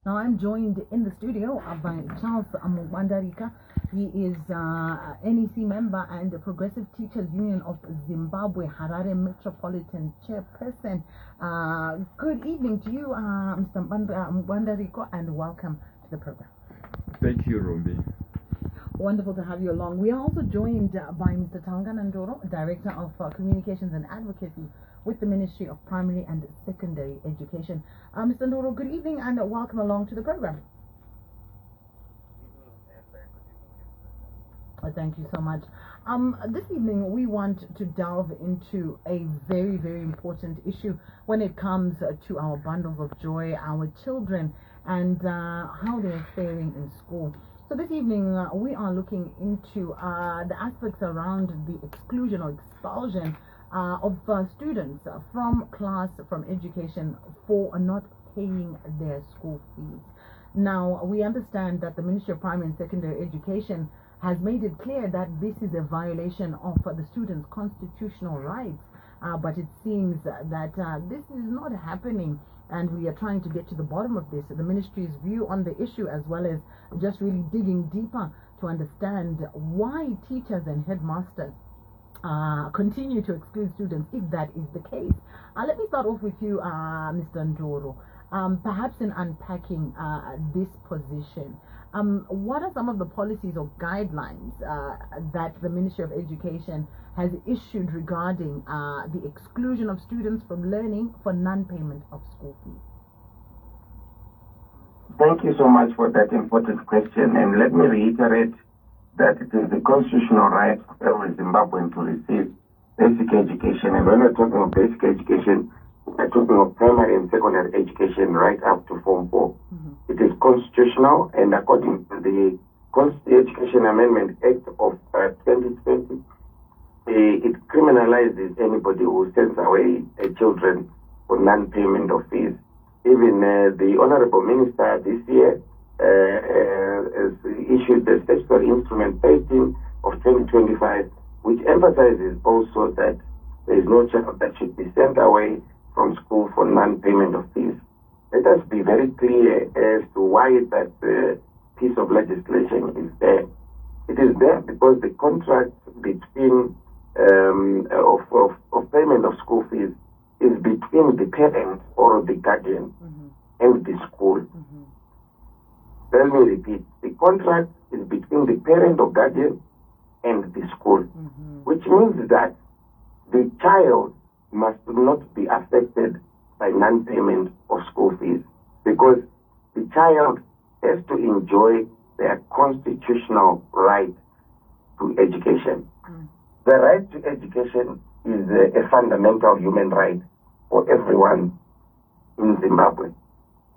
Now I'm joined in the studio by Charles Mwandarika. He is NEC member and the Progressive Teachers Union of Zimbabwe, Harare Metropolitan Chairperson. Good evening to you, Mr. Mwandarika, and welcome to the program. Thank you, Rombi. Wonderful to have you along. We are also joined by Mr. Taungana, Ndoro, Director of Communications and Advocacy with the Ministry of Primary and Secondary Education. Mr. Ndoro, good evening and welcome along to the program. Thank you so much. This evening we want to delve into a very, very important issue when it comes to our bundles of joy, our children, and how they're faring in school. So this evening we are looking into the aspects around the exclusion or expulsion of students from class, from education, for not paying their school fees. Now, we understand that the Ministry of Primary and Secondary Education has made it clear that this is a violation of the students' constitutional rights, but it seems that this is not happening, and we are trying to get to the bottom of this, the ministry's view on the issue, as well as just really digging deeper to understand why teachers and headmasters continue to exclude students, if that is the case. Let me start off with you, Mr. Ndoro. Perhaps in unpacking this position, what are some of the policies or guidelines that the Ministry of Education has issued regarding the exclusion of students from learning for non-payment of school fees? Thank you so much for that important question, and let me reiterate that it is the constitutional right of every Zimbabwean to receive basic education. And when we're talking of basic education, we're talking of primary and secondary education right up to Form 4. Mm-hmm. It is constitutional, and according to the Education Amendment Act of 2020, it criminalizes anybody who sends away children for non-payment of fees. Even the Honorable Minister this year has issued the statutory instrument 13 of 2025, which emphasizes also that there is no child that should be sent away from school for non-payment of fees. Let us be very clear as to why that piece of legislation is there. It is there because the contract between of payment of school fees is between the parent or the guardian and the school. Let me repeat. The contract is between the parent or guardian and the school, which means that the child must not be affected by non-payment of school fees, because the child has to enjoy their constitutional right to education. The right to education is a fundamental human right for everyone in Zimbabwe.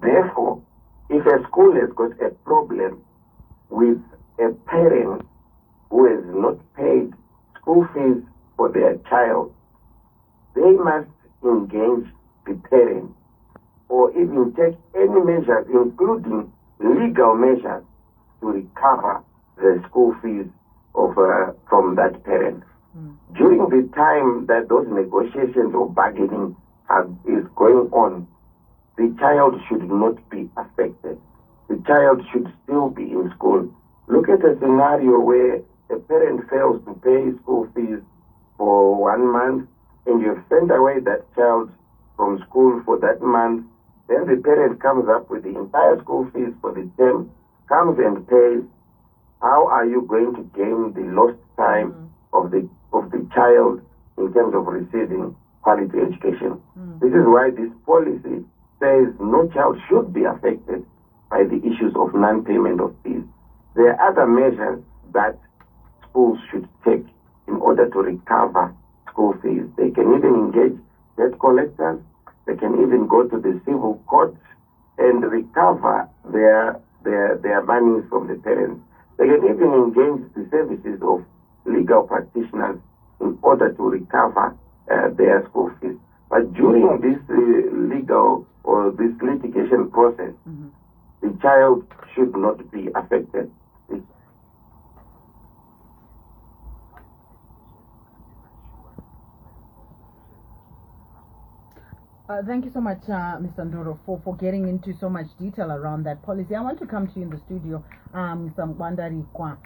Therefore, if a school has got a problem with a parent who has not paid school fees for their child, they must engage the parent or even take any measures, including legal measures, to recover the school fees from that parent. During the time that those negotiations or bargaining is going on, the child should not be affected. The child should still be in school. Look at a scenario where a parent fails to pay school fees for 1 month, and you have sent away that child from school for that month. Then the parent comes up with the entire school fees for the term, comes and pays. How are you going to gain the lost time of the child in terms of receiving quality education? This is why this policy says no child should be affected by the issues of non-payment of fees. There are other measures that schools should take in order to recover school fees. They can even engage debt collectors. They can even go to the civil court and recover their money from the parents. They can even engage the services of legal practitioners in order to recover their school fees. But during this legal or this litigation process, the child should not be affected. Thank you so much, Mr. Ndoro, for getting into so much detail around that policy. I want to come to you in the studio, Mr. Mwandarikwa.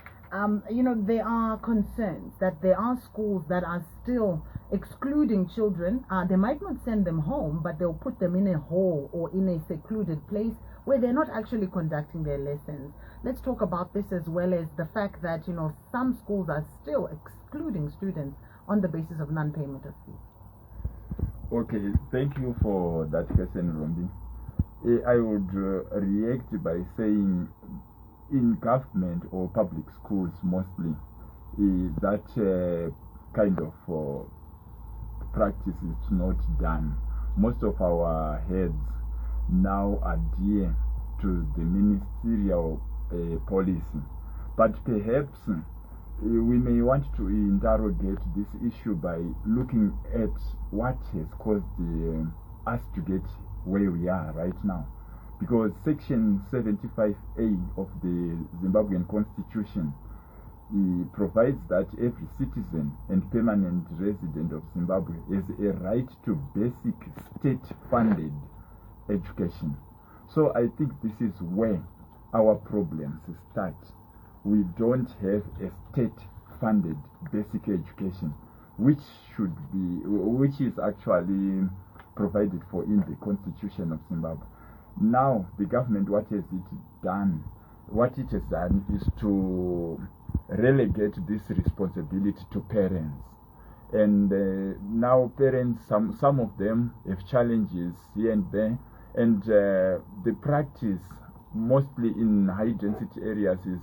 There are concerns that there are schools that are still excluding children. They might not send them home, but they'll put them in a hall or in a secluded place where they're not actually conducting their lessons. Let's talk about this, as well as the fact that, some schools are still excluding students on the basis of non-payment of fees. Okay, thank you for that question, Rombi. I would react by saying in government or public schools mostly, that kind of practice is not done. Most of our heads now adhere to the ministerial policy, but perhaps we may want to interrogate this issue by looking at what has caused us to get where we are right now. Because Section 75A of the Zimbabwean Constitution provides that every citizen and permanent resident of Zimbabwe has a right to basic state-funded education. So I think this is where our problems start. We don't have a state-funded basic education, which is actually provided for in the Constitution of Zimbabwe. Now, the government, what it has done is to relegate this responsibility to parents. And now parents, some of them have challenges here and there, and the practice, mostly in high-density areas, is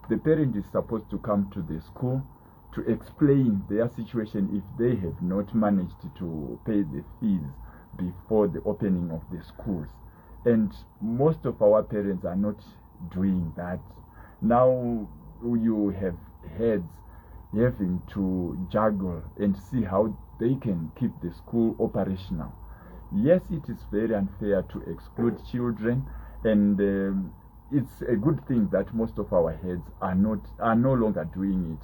the parent is supposed to come to the school to explain their situation if they have not managed to pay the fees before the opening of the schools. And most of our parents are not doing that. Now you have heads having to juggle and see how they can keep the school operational. Yes, it is very unfair to exclude children, and it's a good thing that most of our heads are no longer doing it.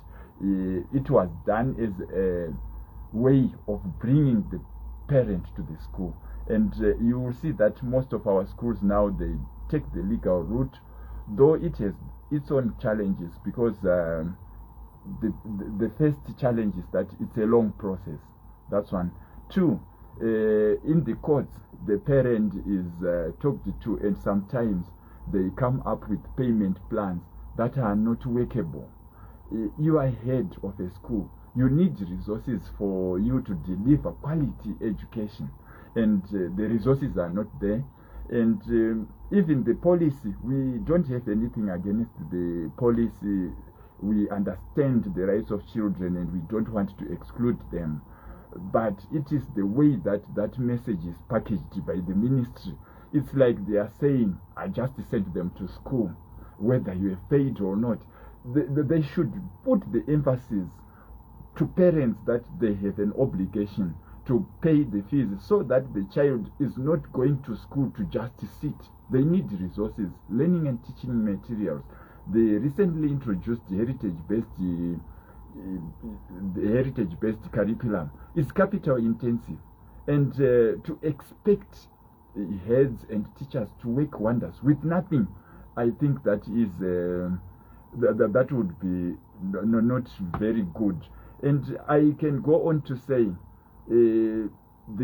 It was done as a way of bringing the parent to the school, and you will see that most of our schools now, they take the legal route, though it has its own challenges, because the first challenge is that it's a long process. That's one. Two, in the courts, the parent is talked to, and sometimes they come up with payment plans that are not workable. You are head of a school. You need resources for you to deliver quality education, and the resources are not there. And even the policy, we don't have anything against the policy. We understand the rights of children, and we don't want to exclude them. But it is the way that that message is packaged by the ministry. It's like they are saying, I just sent them to school, whether you have paid or not. They should put the emphasis to parents that they have an obligation to pay the fees, so that the child is not going to school to just sit. They need resources, learning and teaching materials. They recently introduced heritage-based curriculum. It's capital intensive, and to expect heads and teachers to work wonders with nothing, I think that is that would be not very good. And I can go on to say the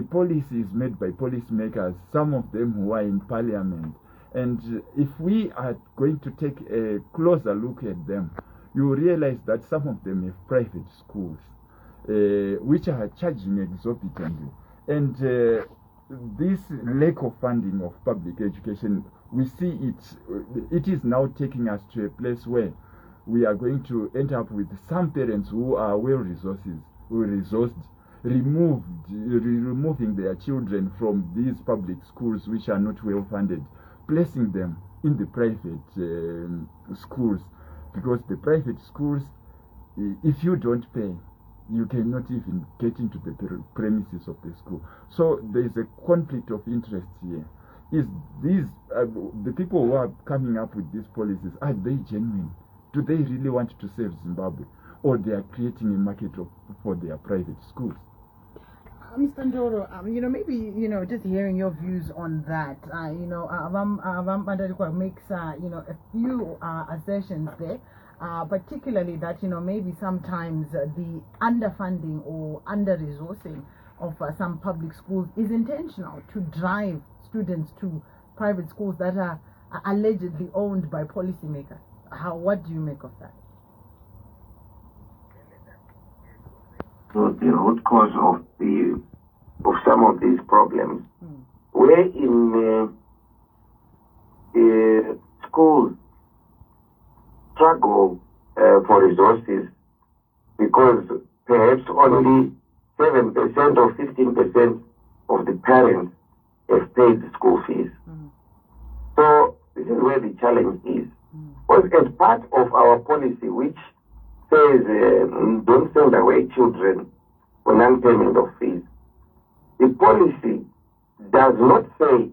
policy is made by policymakers, some of them who are in parliament, and if we are going to take a closer look at them, you will realize that some of them have private schools which are charging exorbitantly, and this lack of funding of public education, we see it is now taking us to a place where we are going to end up with some parents who are resourced, removing their children from these public schools which are not well funded, placing them in the private schools, because the private schools, if you don't pay, you cannot even get into the premises of the school. So there is a conflict of interest here. Is these the people who are coming up with these policies, are they genuine? Do they really want to save Zimbabwe, or they are creating a market for their private schools? Mr. Ndoro, maybe, just hearing your views on that, Avam makes, a few assertions there, particularly that, maybe sometimes the underfunding or under-resourcing of some public schools is intentional to drive students to private schools that are allegedly owned by policymakers. What do you make of that? So the root cause of some of these problems, where in schools struggle for resources because perhaps only 7% or 15% of the parents have paid the school fees. So this is where the challenge is. Because as part of our policy, which says don't send away children for non-payment of fees, the policy does not say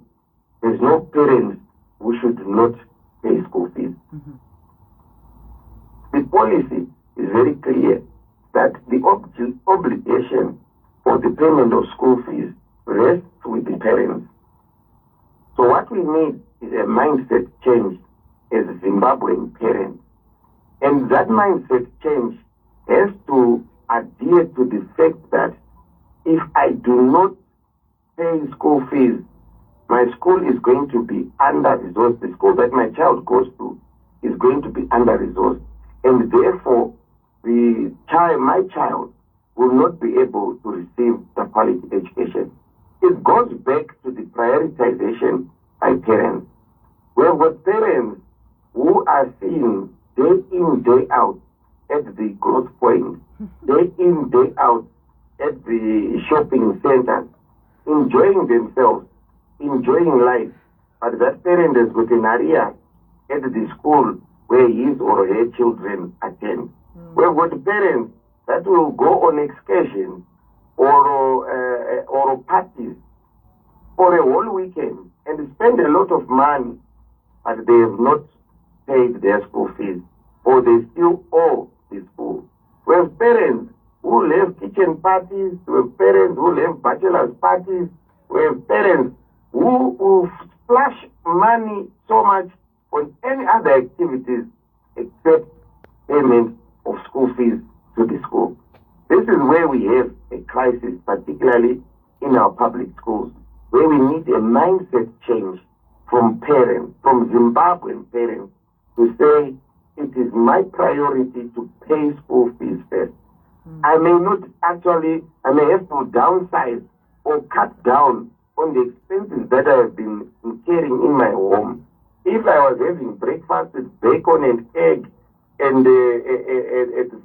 there's no parents who should not pay school fees. The policy is very clear that the obligation for the payment of school fees rests with the parents. So what we need is a mindset change as Zimbabwean parents. And that mindset change has to adhere to the fact that if I do not pay school fees, my school is going to be under-resourced. The school that my child goes to is going to be under-resourced. And therefore, my child will not be able to receive the quality education. It goes back to the prioritization by parents. We have got parents who are seen day in, day out at the growth point, day in, day out at the shopping centers, enjoying themselves, enjoying life. But that parent has got an area at the school where his or her children attend. We have got parents that will go on excursions or parties for a whole weekend and spend a lot of money, but they have not paid their school fees, or they still owe the school. We have parents who have kitchen parties, we have parents who have bachelor's parties, we have parents who splash money so much on any other activities except payment of school fees to the school. This is where we have a crisis, particularly in our public schools, where we need a mindset change from parents, from Zimbabwean parents, to say it is my priority to pay school fees first. I may have to downsize or cut down on the expenses that I have been incurring in my home. If I was having breakfast with bacon and egg and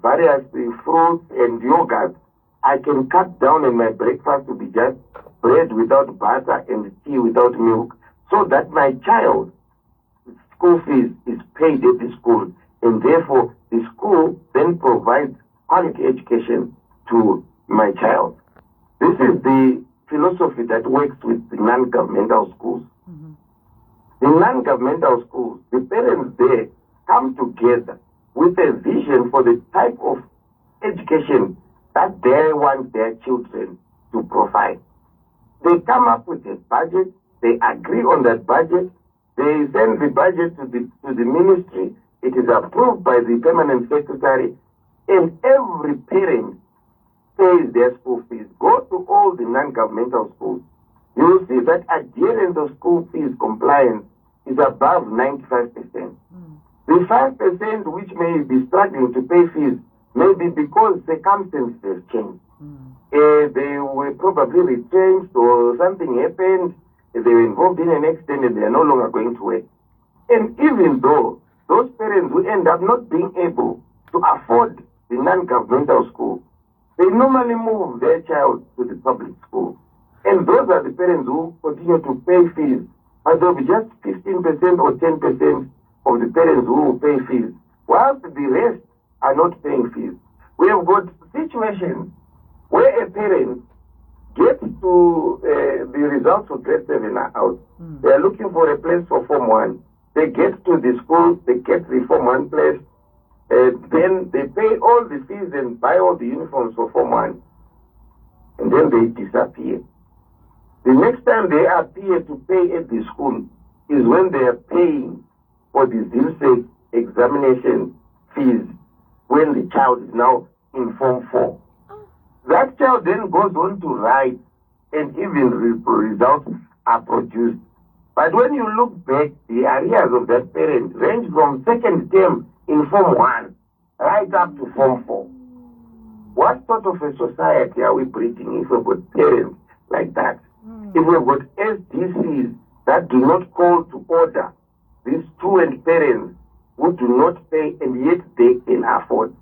various fruits and yogurt, I can cut down on my breakfast to be just bread without butter and tea without milk, so that my child's school fees is paid at the school, and therefore the school then provides quality education to my child. This is the philosophy that works with the non-governmental schools. The non-governmental schools, the parents there come together with a vision for the type of education that they want their children to provide. They come up with a budget, they agree on that budget, they send the budget to the ministry, it is approved by the permanent secretary, and every parent pays their school fees. Go to all the non-governmental schools. You will see that adherence of school fees compliance is above 95%. The 5% which may be struggling to pay fees may be because circumstances have changed. They were probably retrenched or something happened, they were involved in an accident and they are no longer going to work. And even though those parents who end up not being able to afford the non-governmental school, they normally move their child to the public school. And those are the parents who continue to pay fees, but there will be just 15% or 10% of the parents who will pay fees, whilst the rest are not paying fees. We have got situations where a parent gets to the results for grade 7 are out. They are looking for a place for Form 1. They get to the school, they get the Form 1 place, then they pay all the fees and buy all the uniforms for Form 1. and then they disappear. The next time they appear to pay at the school is when they are paying for the ZIMSEC examination fees when the child is now in Form 4. That child then goes on to write, and even results are produced. But when you look back, the arrears of that parent range from second term in Form 1 right up to Form 4. What sort of a society are we breeding if we've got parents like that? If we've got SDCs that do not call to order these truant parents who do not pay and yet they can afford.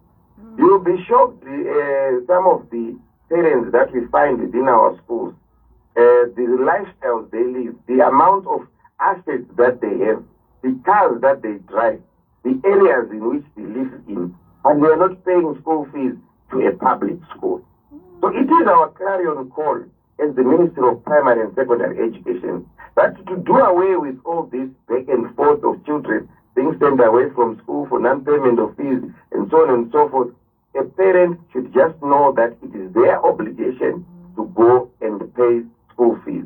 You'll be shocked, some of the parents that we find within our schools, the lifestyles they live, the amount of assets that they have, the cars that they drive, the areas in which they live in, and they are not paying school fees to a public school. So it is our clarion call as the Ministry of Primary and Secondary Education that to do away with all this back and forth of children being sent away from school for non-payment of fees and so on and so forth. A parent should just know that it is their obligation to go and pay school fees.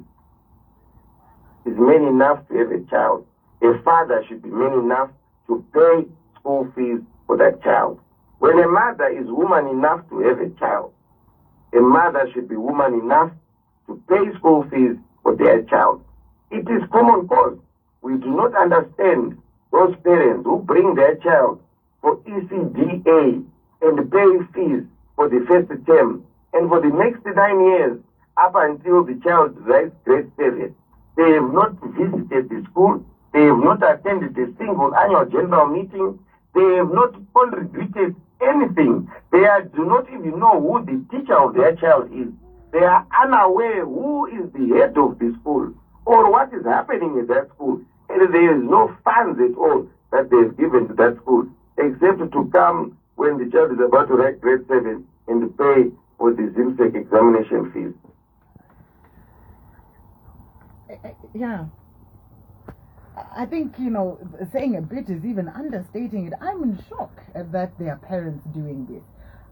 It's man enough to have a child. A father should be man enough to pay school fees for that child. When a mother is woman enough to have a child, a mother should be woman enough to pay school fees for their child. It is common cause. We do not understand those parents who bring their child for ECDA and pay fees for the first term, and for the next 9 years, up until the child writes grade 7, they have not visited the school, they have not attended a single annual general meeting, they have not contributed anything. Do not even know who the teacher of their child is. They are unaware who is the head of the school or what is happening in that school. And there is no funds at all that they've given to that school, except to come when the child is about to write grade 7 and to pay for the ZIMSEC examination fees. Yeah. I think, saying a bit is even understating it. I'm in shock that there are parents doing this.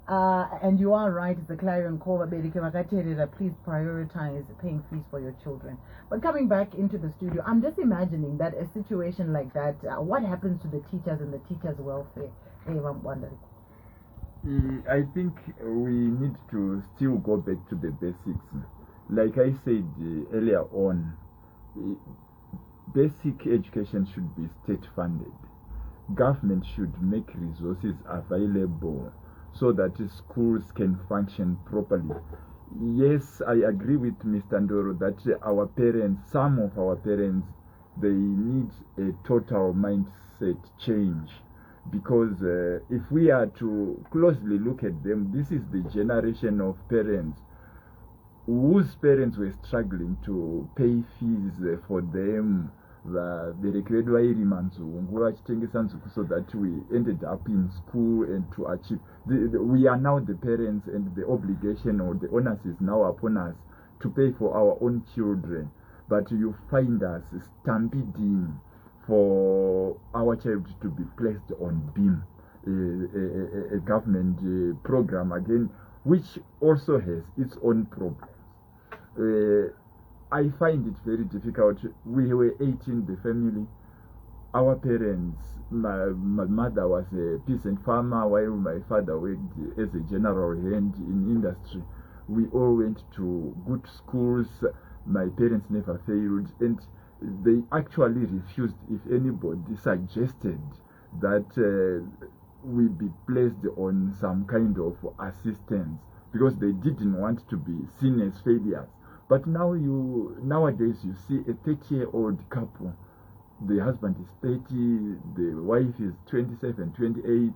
And you are right, it's the clarion call, please prioritize paying fees for your children. But coming back into the studio, I'm just imagining that a situation like that, what happens to the teachers and the teachers' welfare? I'm wondering. I think we need to still go back to the basics. Like I said earlier on, basic education should be state funded. Government should make resources available so that schools can function properly. Yes, I agree with Mr. Ndoro that our parents, some of our parents, they need a total mindset change, because if we are to closely look at them, this is the generation of parents whose parents were struggling to pay fees for them, vaberekerwa iri manzungu vachitengesa nzungu, so that we ended up in school and to achieve. We are now the parents, and the obligation or the onus is now upon us to pay for our own children. But you find us stampeding for our child to be placed on BEAM, a government program again, which also has its own problems. I find it very difficult. We were 8 in the family. Our parents, my mother was a peasant farmer, while my father worked as a general hand in industry. We all went to good schools. My parents never failed, and they actually refused if anybody suggested that we be placed on some kind of assistance, because they didn't want to be seen as failures. But nowadays you see a 30-year-old couple. The husband is 30, the wife is 27, 28,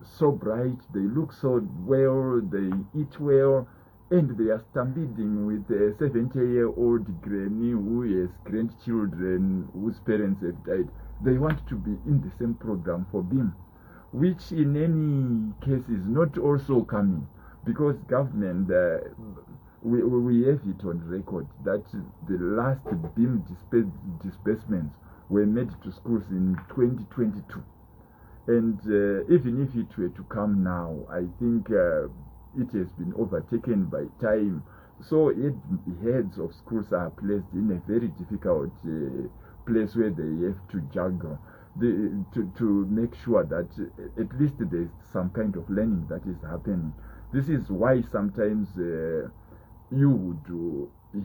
so bright, they look so well, they eat well, and they are stampeding with a 70-year-old granny who has grandchildren whose parents have died. They want to be in the same program for BEAM, which in any case is not also coming, because government, we have it on record that the last BEAM disbursements were made to schools in 2022. And even if it were to come now, I think it has been overtaken by time. So heads of schools are placed in a very difficult place where they have to juggle to make sure that at least there's some kind of learning that is happening. This is why sometimes you would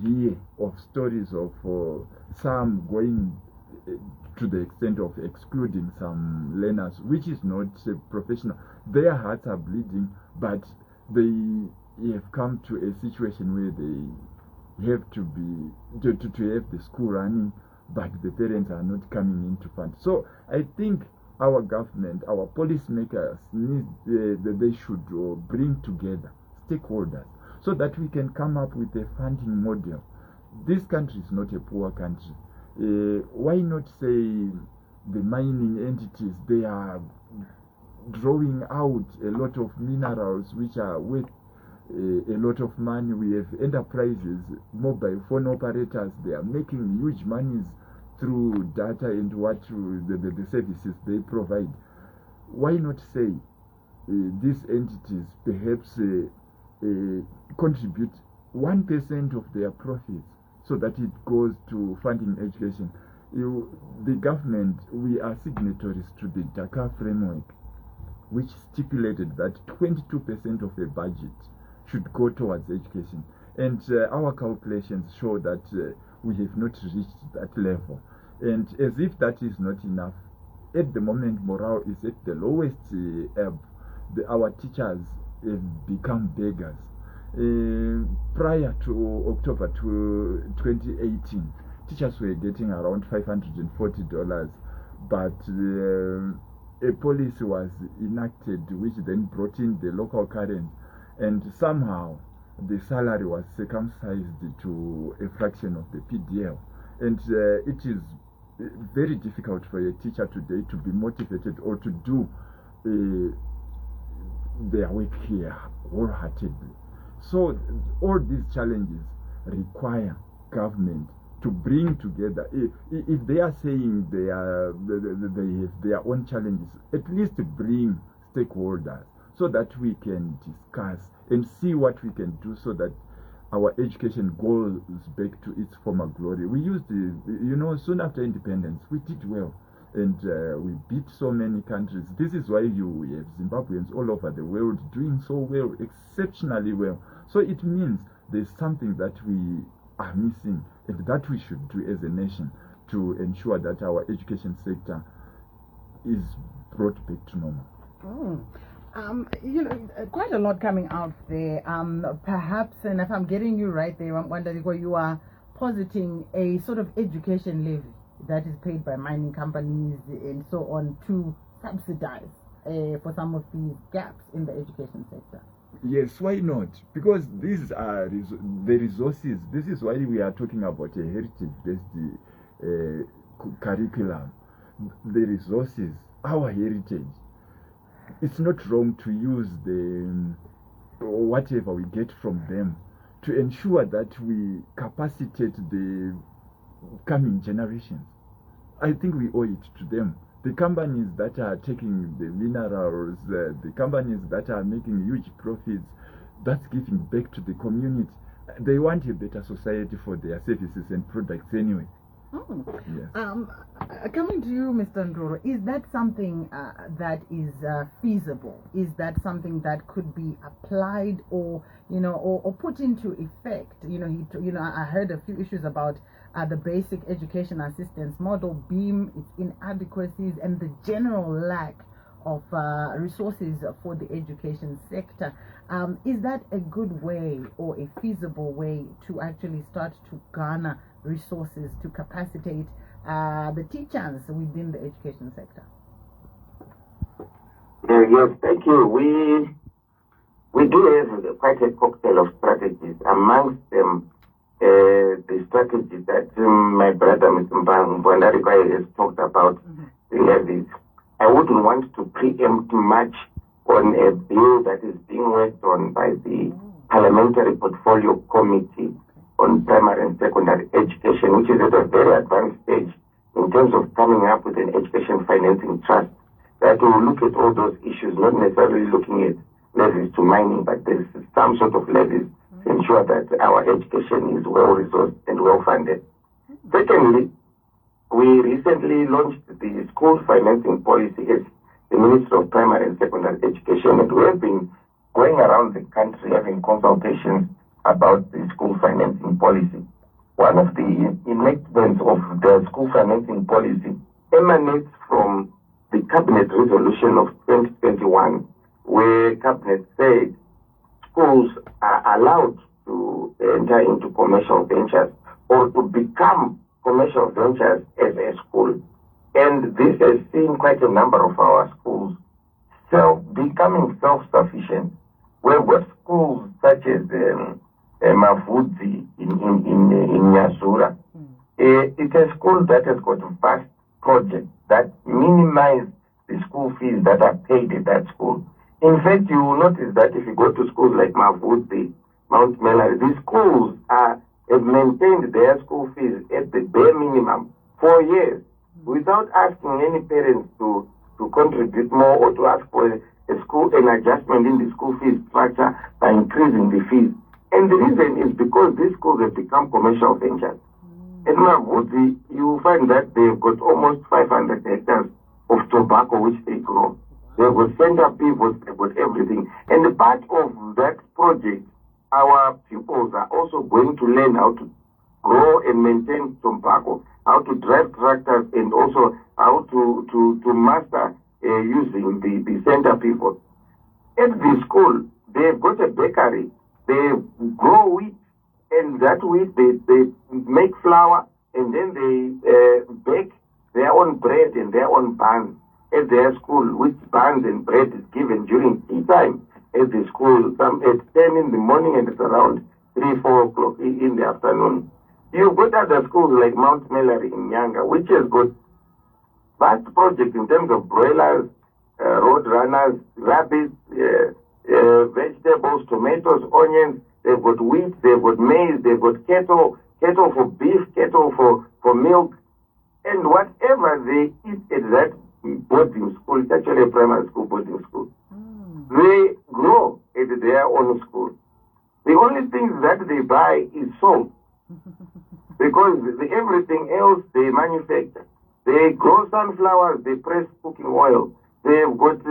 hear of stories of some going to the extent of excluding some learners, which is not professional. Their hearts are bleeding, but they have come to a situation where they have to have the school running, but the parents are not coming in to fund. So I think our government, our policymakers they should bring together stakeholders so that we can come up with a funding model. This country is not a poor country. Why not say the mining entities, they are drawing out a lot of minerals which are worth a lot of money. We have enterprises, mobile phone operators, they are making huge monies through data and what the services they provide. Why not say these entities perhaps contribute 1% of their profits so that it goes to funding education? The government, we are signatories to the Dakar framework, which stipulated that 22% of a budget should go towards education. And our calculations show that we have not reached that level. And as if that is not enough, at the moment morale is at the lowest ebb. Our teachers have become beggars. Prior to October 2018, teachers were getting around $540, but a policy was enacted which then brought in the local currency, and somehow the salary was circumcised to a fraction of the PDL. And it is very difficult for a teacher today to be motivated or to do their work here wholeheartedly. So all these challenges require government to bring together. If they are saying they have their own challenges, at least bring stakeholders so that we can discuss and see what we can do so that our education goes back to its former glory. We used to, soon after independence, we did well. And we beat so many countries. This is why you have Zimbabweans all over the world doing so well, exceptionally well. So it means there's something that we are missing and that we should do as a nation to ensure that our education sector is brought back to normal. Quite a lot coming out there. Perhaps, and if I'm getting you right there, Wandarigo, you are positing a sort of education levy that is paid by mining companies and so on to subsidize for some of these gaps in the education sector. Yes, why not? Because these are the resources. This is why we are talking about a heritage-based curriculum. The resources, our heritage. It's not wrong to use whatever we get from them to ensure that we capacitate the coming generations. I think we owe it to them. The companies that are taking the minerals, the companies that are making huge profits, that's giving back to the community. They want a better society for their services and products anyway. Oh. Yes. Coming to you, Mr. Ndoro, is that something that is feasible? Is that something that could be applied or put into effect? I heard a few issues about the basic education assistance model, BEAM, its inadequacies, and the general lack of resources for the education sector. Is that a good way or a feasible way to actually start to garner resources to capacitate the teachers within the education sector? Yes, thank you. We do have quite a cocktail of strategies. Amongst them, the strategy that my brother, Mr. Mbwandarikwa, has talked about, the levies. I wouldn't want to preempt much on a bill that is being worked on by the Parliamentary Portfolio Committee on Primary and Secondary Education, which is at a very advanced stage in terms of coming up with an education financing trust that will look at all those issues, not necessarily looking at levies to mining, but there's some sort of levies to ensure that our education is well-resourced and well-funded. Secondly, we recently launched the school financing policy as the Ministry of Primary and Secondary Education, and we have been going around the country having consultations about the school financing policy. One of the enactments of the school financing policy emanates from the Cabinet Resolution of 2021, where Cabinet said schools are allowed to enter into commercial ventures or to become commercial ventures as a school. And this has seen quite a number of our schools becoming self-sufficient. We've got schools such as Mavudzi in Nyasura. It's a school that has got vast projects that minimize the school fees that are paid at that school. In fact, you will notice that if you go to schools like Mavudzi, Mount Melari, these schools have maintained their school fees at the bare minimum for years without asking any parents to contribute more or to ask for an adjustment in the school fees structure by increasing the fees. And the reason is because these schools have become commercial ventures. At Mavudzi, you will find that they've got almost 500 hectares of tobacco which they grow. They've got center pivots, they've got everything. And the part of that project, our pupils are also going to learn how to grow and maintain tobacco, how to drive tractors, and also how to master using the center pivot. At the school, they've got a bakery. They grow wheat, and that wheat they make flour, and then they bake their own bread and their own buns at their school, which buns and bread is given during tea time at the school, some at 10 in the morning and it's around 3, 4 o'clock in the afternoon. You've got other schools like Mount Melari in Nyanga, which has got vast projects in terms of broilers, road runners, rabbits, vegetables, tomatoes, onions. They've got wheat, they've got maize, they've got cattle for beef, cattle for milk. And whatever they eat at that boarding school, it's actually a primary school boarding school, they grow at their own school. The only things that they buy is salt, because everything else they manufacture. They grow sunflowers, they press cooking oil. They've got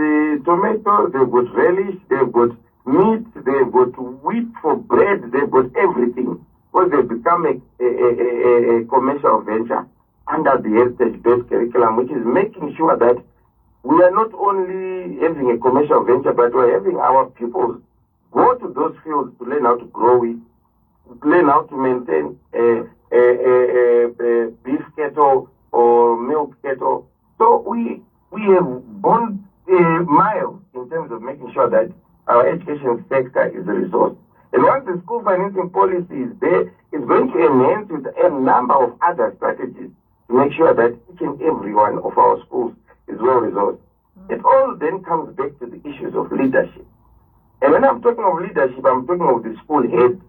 tomatoes, they've got relish, they've got meat, they've got wheat for bread, they've got everything. Because they've become a commercial venture under the heritage-based curriculum, which is making sure that we are not only having a commercial venture, but we're having our pupils go to those fields to learn how to grow it, learn how to maintain beef cattle or milk cattle. So we have gone miles in terms of making sure that our education sector is resourced. And once the school financing policy is there, it's going to enhance with a number of other strategies to make sure that each and every one of our schools is well resourced. It all then comes back to the issues of leadership. And when I'm talking of leadership, I'm talking of the school head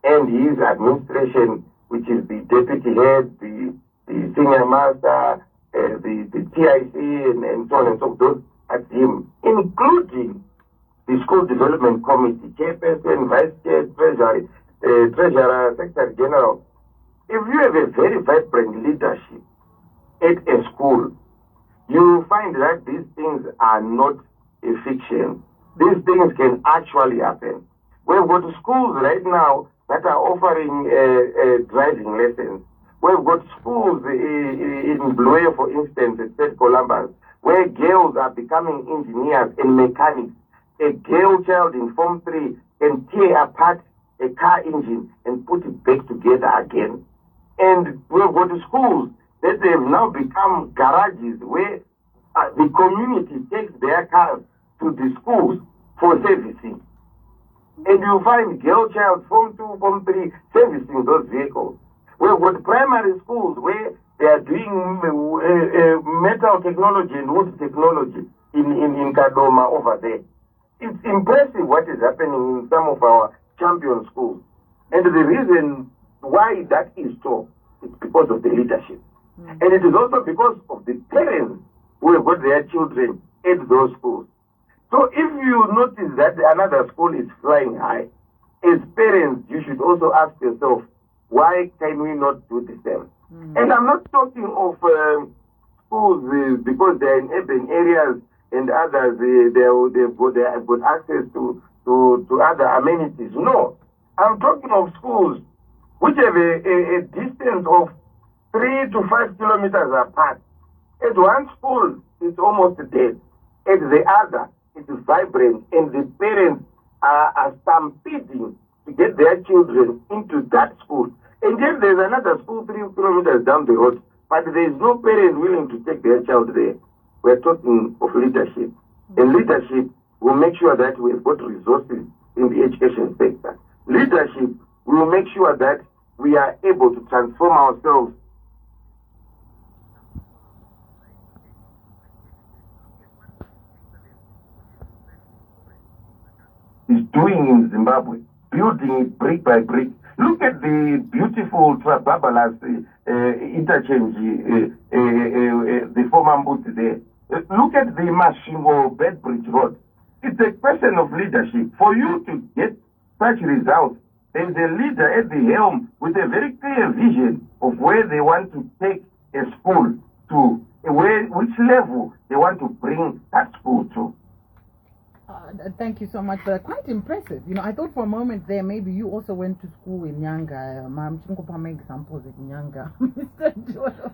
and his administration, which is the deputy head, the senior master, the TIC, and so on and so forth, at him, including the school development committee, chairperson, vice chair, treasurer, secretary general. If you have a very vibrant leadership at a school, you find that these things are not a fiction. These things can actually happen. We've got schools right now that are offering driving lessons. We've got schools in Blue, for instance, at St. Columbus, where girls are becoming engineers and mechanics. A girl child in Form 3 can tear apart a car engine and put it back together again. And we've got schools that have now become garages where the community takes their cars to the schools for servicing. And you find girl child Form 2, Form 3 servicing those vehicles. We've got primary schools where they are doing metal technology and wood technology in Kadoma over there. It's impressive what is happening in some of our champion schools. And the reason why that is so is because of the leadership. And it is also because of the parents who have got their children at those schools. So if you notice that another school is flying high, as parents, you should also ask yourself, why can we not do the same? And I'm not talking of schools because they're in urban areas and others, they've got access to other amenities. No, I'm talking of schools which have a distance of 3 to 5 kilometers apart. At one school, it's almost dead. At the other, it's vibrant, and the parents are stampeding to get their children into that school. And then there's another school 3 kilometers down the road, but there is no parent willing to take their child there. We're talking of leadership. And leadership will make sure that we've got resources in the education sector. Leadership will make sure that we are able to transform ourselves. Is doing in Zimbabwe, building it brick by brick. Look at the beautiful Trababalas interchange, the former Mbuti there. Look at the Mashingo Bedbridge Road. It's a question of leadership. For you to get such results, there is a leader at the helm with a very clear vision of where they want to take a school to, which level they want to bring that school to. Thank you so much. Quite impressive. You know, I thought for a moment there maybe you also went to school in Nyanga. Examples in Nyanga, Mr. Ndoro.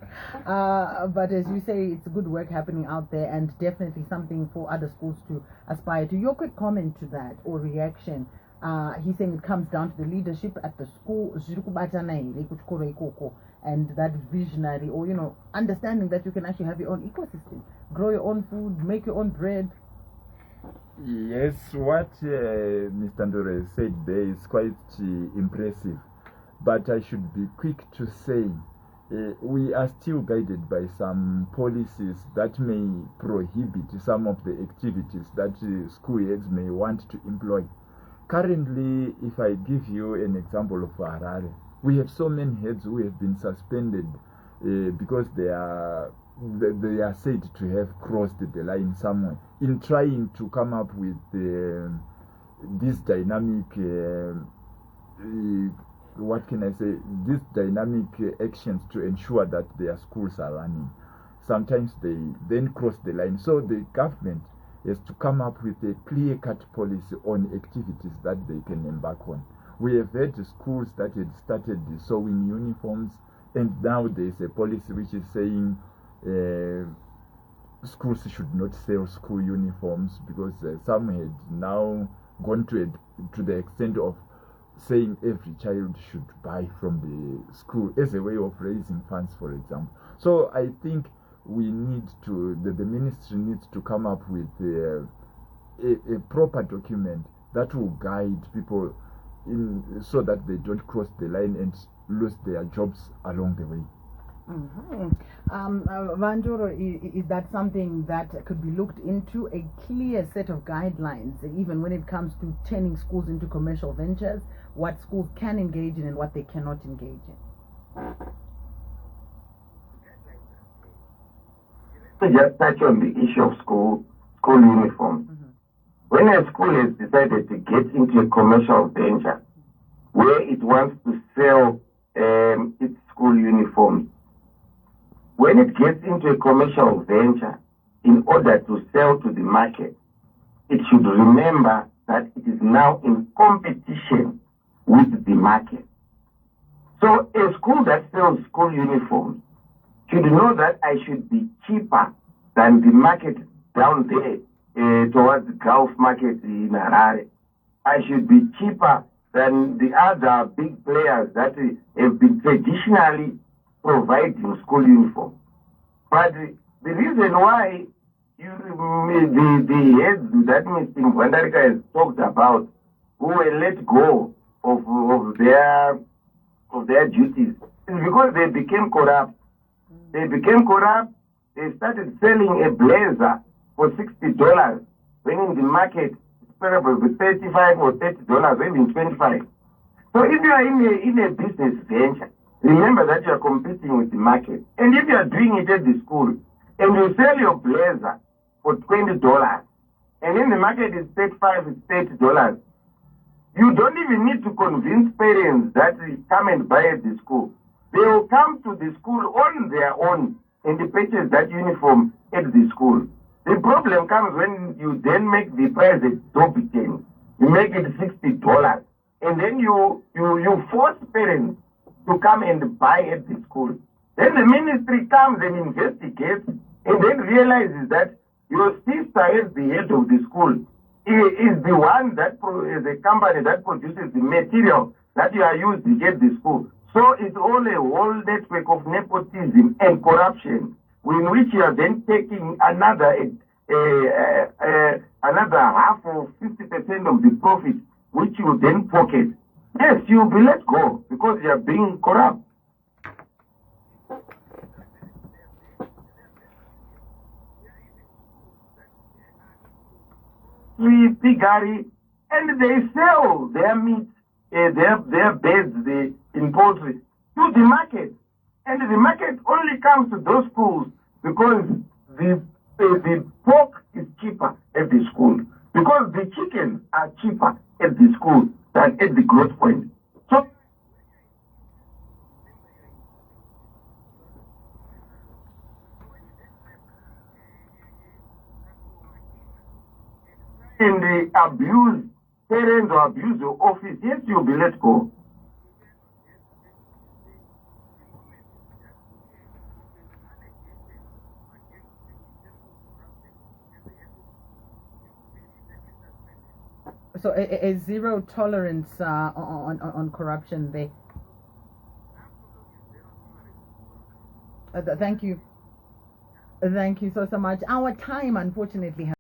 But as you say, it's good work happening out there, and definitely something for other schools to aspire to. Your quick comment to that or reaction? He's saying it comes down to the leadership at the school, and that visionary, or you know, understanding that you can actually have your own ecosystem, grow your own food, make your own bread. Yes, what Mr. Ndoro said there is quite impressive, but I should be quick to say we are still guided by some policies that may prohibit some of the activities that school heads may want to employ. Currently, if I give you an example of Harare, we have so many heads who have been suspended because they are said to have crossed the line somewhere in trying to come up with this dynamic what can I say, these dynamic actions to ensure that their schools are running. Sometimes they then cross the line, so the government has to come up with a clear-cut policy on activities that they can embark on. We have had schools that had started sewing uniforms, and now there's a policy which is saying schools should not sell school uniforms, because some had now gone to the extent of saying every child should buy from the school as a way of raising funds, for example. So I think we need to, the ministry needs to come up with a proper document that will guide people in, so that they don't cross the line and lose their jobs along the way. Ndoro, is that something that could be looked into, a clear set of guidelines, even when it comes to turning schools into commercial ventures, what schools can engage in and what they cannot engage in? To just touch on the issue of school uniforms. When a school has decided to get into a commercial venture where it wants to sell its school uniforms, when it gets into a commercial venture, in order to sell to the market, it should remember that it is now in competition with the market. So a school that sells school uniforms should know that I should be cheaper than the market down there towards the Gulf market in Harare. I should be cheaper than the other big players that have been traditionally providing school uniforms. But the reason why the heads that Mr. Mwandarika has talked about, who were let go of their duties, is because they became corrupt. They became corrupt. They started selling a blazer for $60 when in the market it's probably $35 or $30, or even $25. So if you are in a business venture, remember that you are competing with the market. And if you are doing it at the school and you sell your blazer for $20, and in the market it's 35, it's $30. You don't even need to convince parents that they come and buy at the school. They will come to the school on their own and they purchase that uniform at the school. The problem comes when you then make the price exorbitant. You make it $60, and then you force parents to come and buy at the school. Then the ministry comes and investigates and then realizes that your sister as the head of the school is the one that is the company that produces the material that you are used to get the school. So it's all a whole network of nepotism and corruption, in which you are then taking another half or 50% of the profit, which you then pocket. Yes, you'll be let go because you are being corrupt. Piggery, and they sell their meat, their beds in poultry to the market, and the market only comes to those schools because the pork is cheaper at the school, because the chickens are cheaper at the school than at the growth point. So in the abuse parents or abuse your office, yes, you'll be let go. So a zero tolerance on corruption there. Thank you so much. Our time, unfortunately, has